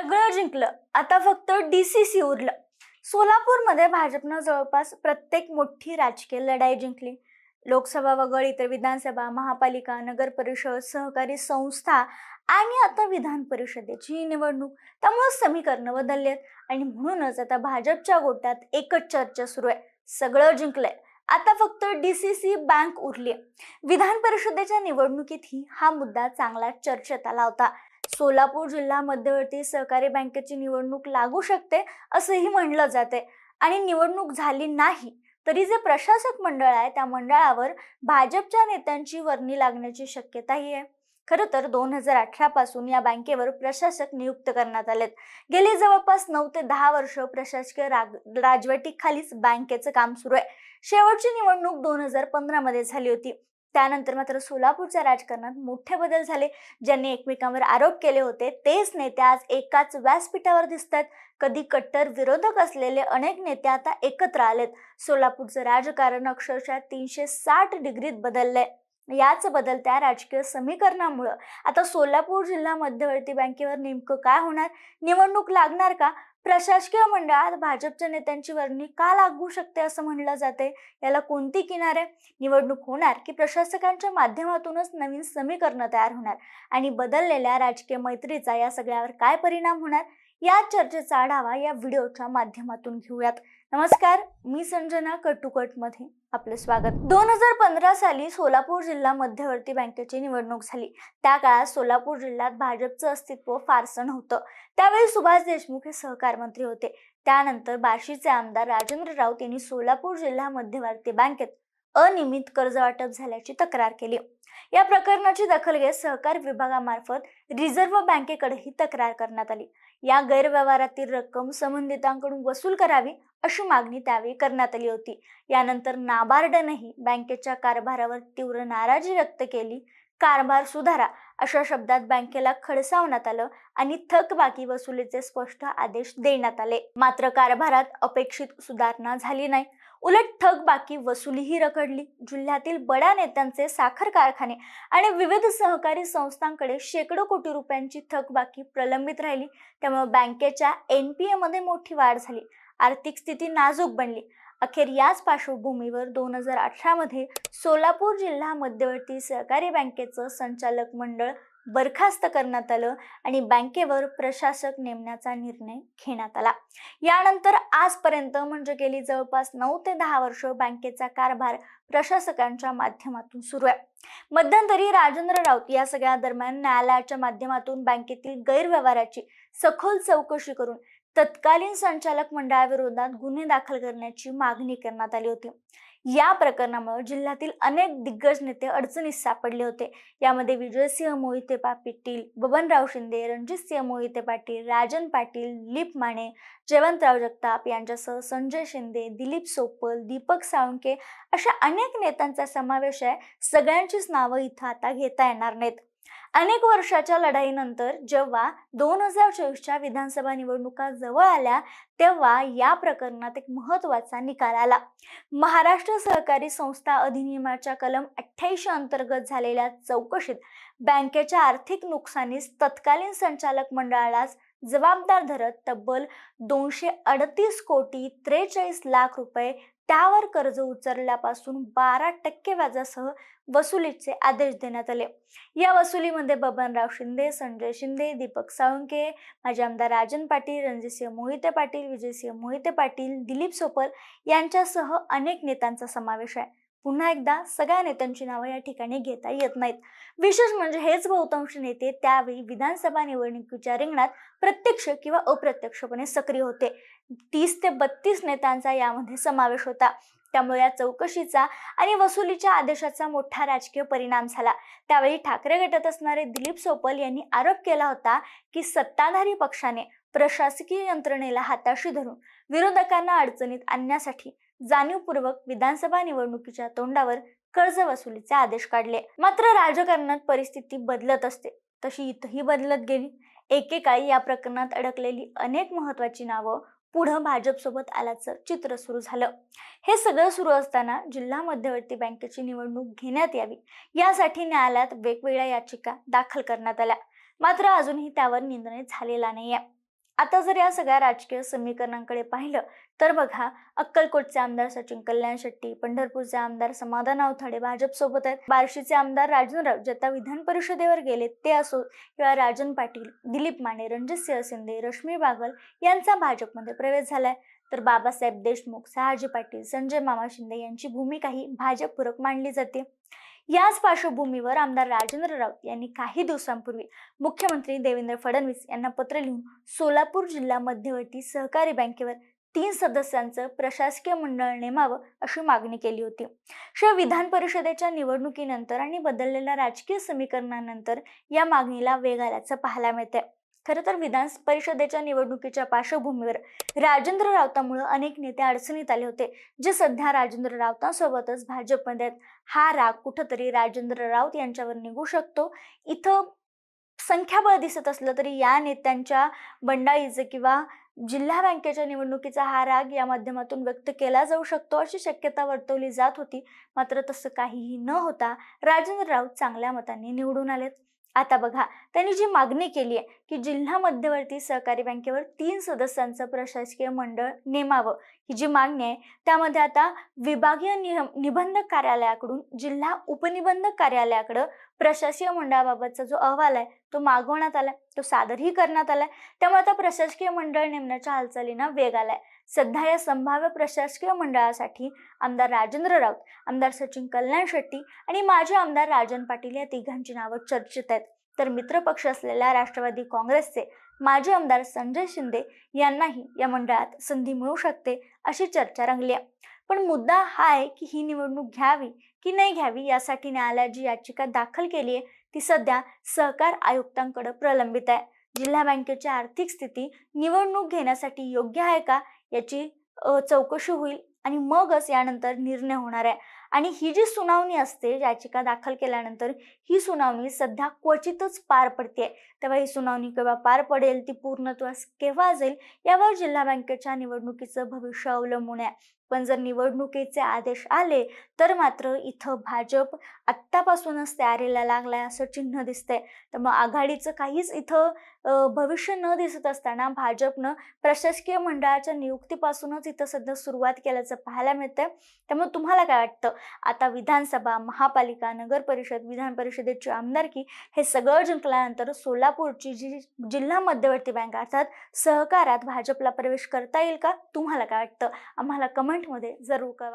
सगळं जिंकलं, आता फक्त DCC उरलं. सोलापूरमध्ये भाजपनं जवळपास प्रत्येक मोठी राजकीय लढाई जिंकली. लोकसभा वगळता विधानसभा, महापालिका, नगर परिषद, सहकारी संस्था आणि आता विधान परिषदेची निवडणूक. त्यामुळे समीकरणं बदललेत आणि म्हणूनच आता भाजपच्या गोटात एकच चर्चा सुरू आहे. सगळं जिंकलंय, आता फक्त DCC बँक उरली. विधान परिषदेच्या निवडणुकीतही हा मुद्दा चांगला चर्चेत आला होता. सोलापूर जिल्हा मध्यवर्ती सहकारी बँकेची निवडणूक लागू शकते असंही म्हणलं जाते आणि निवडणूक झाली नाही तरी जे प्रशासक मंडळ आहे त्या मंडळावर भाजपच्या नेत्यांची वर्णी लागण्याची शक्यताही आहे. खरं तर 2018 पासून या बँकेवर प्रशासक नियुक्त करण्यात आलेत. गेली जवळपास 9 ते 10 वर्ष प्रशासकीय राजवटीखालीच बँकेचं काम सुरू आहे. शेवटची निवडणूक 2015 मध्ये झाली होती. त्यानंतर मात्र सोलापूरच्या राजकारणात मोठे बदल झाले. ज्यांनी एकमेकांवर आरोप केले होते तेच नेते आज एकाच व्यासपीठावर दिसतात. कधी कट्टर विरोधक असलेले अनेक नेते आता एकत्र आलेत. सोलापूरचं राजकारण अक्षरशः 360 डिग्रीत बदललंय. याच बदलत्या राजकीय समीकरणामुळे आता सोलापूर जिल्हा मध्यवर्ती बँकेवर नेमकं काय होणार? निवडणूक लागणार का? प्रशासकीय मंडळात भाजपच्या नेत्यांची वर्णी का लागू शकते असं म्हणलं जाते? याला कोणती किनार आहे? निवडणूक होणार की प्रशासकांच्या माध्यमातूनच नवीन समीकरण तयार होणार? आणि बदललेल्या राजकीय मैत्रीचा या सगळ्यावर काय परिणाम होणार? या चर्चेचा आढावा या व्हिडिओच्या माध्यमातून घेऊयात. नमस्कार, मी संजना मध्ये आपले स्वागत. 2015 साली सोलापूर जिल्हा मध्यवर्ती बँकेची निवडणूक झाली. त्या काळात सोलापूर जिल्ह्यात भाजपचं अस्तित्व फारसं नव्हतं. त्यावेळी सुभाष देशमुख हे सहकार मंत्री होते. त्यानंतर बार्शीचे आमदार राजेंद्र राऊत यांनी सोलापूर जिल्हा मध्यवर्ती बँकेत अनियमित कर्ज वाटप झाल्याची तक्रार केली. या प्रकरणाची दखल घेत सहकार विभागामार्फत रिझर्व्ह बँकेकडेही तक्रार करण्यात आली. या गैरव्यवहारातील रक्कम संबंधितांकडून वसूल करावी अशी मागणी त्यावेळी करण्यात आली होती. यानंतर नाबार्डनही बँकेच्या कारभारावर तीव्र नाराजी व्यक्त केली. कारभार सुधारा अशा शब्दात बँकेला खडसावण्यात आलं आणि थकबाकी वसुलीचे स्पष्ट आदेश देण्यात आले. मात्र कारभारात अपेक्षित सुधारणा झाली नाही. उलट थकबाकी वसुलीही रखडली. जिल्ह्यातील बड्या नेत्यांचे साखर कारखाने आणि विविध सहकारी संस्थांकडे शेकडो कोटी रुपयांची थकबाकी प्रलंबित राहिली. त्यामुळे बँकेच्या NPA मध्ये मोठी वाढ झाली. आर्थिक स्थिती नाजूक बनली. अखेर याच पार्श्वभूमीवर 2018 मध्ये सोलापूर जिल्हा मध्यवर्ती सहकारी बँकेचं संचालक मंडळ बरखास्त करण्यात आलं आणि बँकेवर प्रशासक नेमण्याचा निर्णय घेण्यात आला. यानंतर आजपर्यंत म्हणजे गेली जवळपास 9 ते 10 वर्ष बँकेचा कारभार प्रशासकांच्या माध्यमातून सुरू आहे. मध्यंतरी राजेंद्र राऊत या सगळ्या दरम्यान न्यायालयाच्या माध्यमातून बँकेतील गैरव्यवहाराची सखोल चौकशी करून तत्कालीन संचालक मंडळाविरोधात गुन्हे दाखल करण्याची मागणी करण्यात आली होती. या प्रकरणामुळे जिल्ह्यातील अनेक दिग्गज नेते अडचणीत सापडले होते. यामध्ये विजयसिंह मोहिते पाटील, बबनराव शिंदे, रणजितसिंह मोहिते पाटील, राजन पाटील, दिलीप माने, जयवंतराव जगताप यांच्यासह संजय शिंदे, दिलीप सोपल, दीपक साळुंखे अशा अनेक नेत्यांचा समावेश आहे. सगळ्यांचीच नावं इथं आता घेता येणार नाहीत. अनेक वर्षाच्या लढाईनंतर जेव्हा 2024च्या विधानसभा निवडणुका जवळ आल्या तेव्हा या प्रकरणात एक महत्त्वाचा निकाल आला. महाराष्ट्र सहकारी संस्था अधिनियमाच्या कलम 88 अंतर्गत झालेल्या चौकशीत बँकेच्या आर्थिक नुकसानीस तत्कालीन संचालक मंडळालाच जबाबदार धरत तब्बल 238 कोटी 43 लाख रुपये त्यावर कर्ज उचलल्यापासून 12% व्याजासह वसुलीचे आदेश देण्यात आले. या वसुलीमध्ये बबनराव शिंदे, संजय शिंदे, दीपक साळुंखे, माजी आमदार राजन पाटील, रणजितसिंह मोहिते पाटील, विजयसिंह मोहिते पाटील, दिलीप सोपल यांच्यासह अनेक नेत्यांचा समावेश आहे. पुन्हा एकदा सगळ्या नेत्यांची नावं या ठिकाणी घेता येत नाहीत. विशेष म्हणजे हेच बहुतांश नेते त्यावेळी विधानसभा निवडणुकीच्या रिंगणात प्रत्यक्ष किंवा अप्रत्यक्षपणे सक्रिय होते. 30 ते 32 नेत्यांचा यामध्ये समावेश होता. त्यामुळे या चौकशीचा आणि वसुलीच्या आदेशाचा मोठा राजकीय परिणाम झाला. त्यावेळी ठाकरे गटात असणारे दिलीप सोपल यांनी आरोप केला होता की सत्ताधारी पक्षाने प्रशासकीय यंत्रणेला हाताशी धरून विरोधकांना अडचणीत आणण्यासाठी जाणीवपूर्वक विधानसभा निवडणुकीच्या तोंडावर कर्ज वसुलीचे आदेश काढले. मात्र राजकारणात परिस्थिती बदलत असते, तशी इथंही बदलत गेली. एकेकाळी या प्रकरणात अडकलेली अनेक महत्त्वाची नावं पुढं भाजपसोबत आल्याचं चित्र सुरू झालं. हे सगळं सुरू असताना जिल्हा मध्यवर्ती बँकेची निवडणूक घेण्यात यावी यासाठी न्यायालयात वेगवेगळ्या याचिका दाखल करण्यात आल्या. मात्र अजूनही त्यावर निर्णय झालेला नाहीये. आता जर या सगळ्या राजकीय समीकरणांकडे पाहिलं तर बघा, अक्कलकोटचे आमदार सचिन कल्याण शेट्टी, पंढरपूरचे आमदार समाधान आवथाडे भाजपसोबत आहेत, बार्शीचे आमदार राजन राऊत जे आता विधान परिषदेवर गेले ते असो, किंवा राजन पाटील, दिलीप माने, रणजितसिंह शिंदे, रश्मी बागल यांचा भाजपमध्ये प्रवेश झालाय. तर बाबासाहेब देशमुख, सयाजी पाटील, संजय मामा शिंदे यांची भूमिकाही भाजपपूरक मानली जाते. याच पार्श्वभूमीवर आमदार राजेंद्र राऊत यांनी काही दिवसांपूर्वी मुख्यमंत्री देवेंद्र फडणवीस यांना पत्र लिहून सोलापूर जिल्हा मध्यवर्ती सहकारी बँकेवर 3 सदस्यांचं प्रशासकीय मंडळ नेमावं अशी मागणी केली होती. शिवाय विधान परिषदेच्या निवडणुकीनंतर आणि बदललेल्या राजकीय समीकरणानंतर या मागणीला वेग आल्याचं पाहायला मिळतंय. खरं तर विधान परिषदेच्या निवडणुकीच्या पार्श्वभूमीवर राजेंद्र राऊतांमुळे अनेक नेते अडचणीत आले होते, जे सध्या राजेंद्र राऊतांसोबतच भाजपमध्ये आहेत. हा राग कुठंतरी राजेंद्र राऊत यांच्यावर निघू शकतो. इथं संख्याबळ दिसत असलं तरी या नेत्यांच्या बंडाळीचं किंवा जिल्हा बँकेच्या निवडणुकीचा हा राग या माध्यमातून व्यक्त केला जाऊ शकतो अशी शक्यता वर्तवली जात होती. मात्र तसं काहीही न होता राजेंद्र राऊत चांगल्या मतांनी निवडून आलेत. आता बघा, त्यांनी जी मागणी केली आहे की जिल्हा मध्यवर्ती सहकारी बँकेवर 3 सदस्यांचं प्रशासकीय मंडळ नेमावं, ही जी मागणी आहे त्यामध्ये आता विभागीय निबंधक कार्यालयाकडून जिल्हा उपनिबंधक कार्यालयाकडे प्रशासकीय मंडळाबाबतचा जो अहवाल आहे तो मागवण्यात आलाय, तो सादरही करण्यात आलाय. त्यामुळे आता प्रशासकीय मंडळ नेमण्याच्या हालचालींना वेग आलाय. सध्या या संभाव्य प्रशासकीय मंडळासाठी आमदार राजेंद्र राऊत, आमदार सचिन कल्याण शेट्टी आणि माजी आमदार राजन पाटील या तिघांची नावं चर्चेत आहेत. तर मित्रपक्ष असलेल्या राष्ट्रवादी काँग्रेसचे माजी आमदार संजय शिंदे यांनाही या मंडळात संधी मिळू शकते अशी चर्चा रंगली आहे. पण मुद्दा हा आहे की ही निवडणूक घ्यावी की नाही घ्यावी यासाठी न्यायालयात जी याचिका दाखल केली आहे ती सध्या सहकार आयुक्तांकडे प्रलंबित आहे. जिल्हा बँकेची आर्थिक स्थिती निवडणूक घेण्यासाठी योग्य आहे का याची चौकशी होईल आणि मगच यानंतर निर्णय होणार आहे. आणि ही जी सुनावणी असते याचिका दाखल केल्यानंतर, ही सुनावणी सध्या क्वचितच पार पडते. तेव्हा ही सुनावणी केव्हा पार पडेल, ती पूर्णत्वास केव्हा जाईल यावर जिल्हा बँकेच्या निवडणुकीचं भविष्य अवलंबून आहे. पण जर निवडणुकीचे आदेश आले तर मात्र इथं भाजप आत्तापासूनच तयारीला लागलाय असं चिन्ह दिसतंय. त्यामुळे आघाडीचं काहीच इथं भविष्य न दिसत असताना भाजपनं प्रशासकीय मंडळाच्या नियुक्तीपासूनच इथं सध्या सुरुवात केल्याचं पाहायला मिळतंय. त्यामुळे तुम्हाला काय वाटतं, आता विधानसभा, महापालिका, नगर परिषद, विधान परिषदेची आमदारकी हे सगळं जिंकल्यानंतर सोलापूरची जी जिल्हा मध्यवर्ती बँक अर्थात सहकारात भाजपला प्रवेश करता येईल का? तुम्हाला काय वाटतं? आम्हाला कमेंटमध्ये जरूर कळवा.